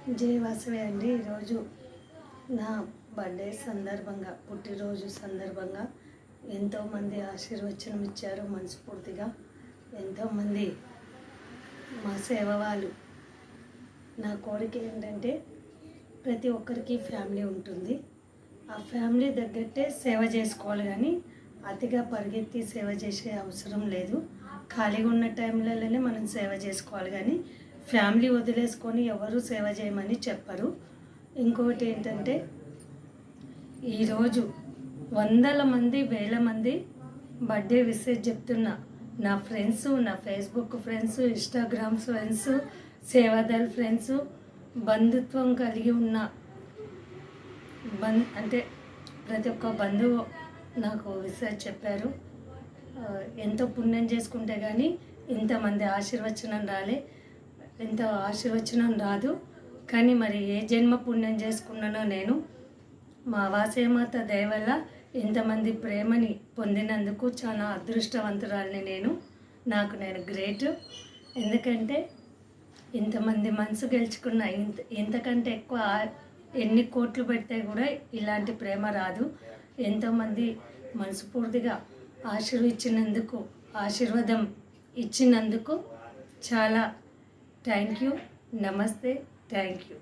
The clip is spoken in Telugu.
జై వాసవి అండి. ఈరోజు నా బర్త్డే సందర్భంగా, పుట్టినరోజు సందర్భంగా ఎంతోమంది ఆశీర్వచనం ఇచ్చారు మనస్ఫూర్తిగా. ఎంతోమంది మా సేవ వాళ్ళు. నా కోరిక ఏంటంటే ప్రతి ఒక్కరికి ఫ్యామిలీ ఉంటుంది. ఆ ఫ్యామిలీ తగ్గట్టే సేవ చేసుకోవాలి, కానీ అతిగా పరిగెత్తి సేవ చేసే అవసరం లేదు. ఖాళీగా ఉన్న టైంలలోనే మనం సేవ చేసుకోవాలి, కానీ ఫ్యామిలీ వదిలేసుకొని ఎవరు సేవ చేయమని చెప్పరు. ఇంకొకటి ఏంటంటే ఈరోజు వందల మంది వేల మంది బర్త్డే విషెస్ చెప్తున్నా. నా ఫ్రెండ్స్, నా Facebook friends, Instagram friends, Seva Dal friends, బంధుత్వం కలిగి ఉన్న అంటే ప్రతి ఒక్క బంధువు నాకు విషెస్ చెప్పారు. ఎంతో పుణ్యం చేసుకుంటే కానీ ఇంతమంది ఆశీర్వచనం రాలే, ఎంత ఆశీర్వచనం రాదు. కానీ మరి ఏ జన్మ పుణ్యం చేసుకున్నానో నేను. మా వాసవిమాత దయ వల్ల ఇంతమంది ప్రేమని పొందినందుకు చాలా అదృష్టవంతురాలిని నేను. నేను గ్రేట్. ఎందుకంటే ఇంతమంది మనసు గెలుచుకున్న, ఇంతకంటే ఎక్కువ ఎన్ని కోట్లు పెడితే కూడా ఇలాంటి ప్రేమ రాదు. ఎంతోమంది మనస్ఫూర్తిగా ఆశీర్వాదం ఇచ్చినందుకు చాలా థ్యాంక్ యూ. నమస్తే. Thank you.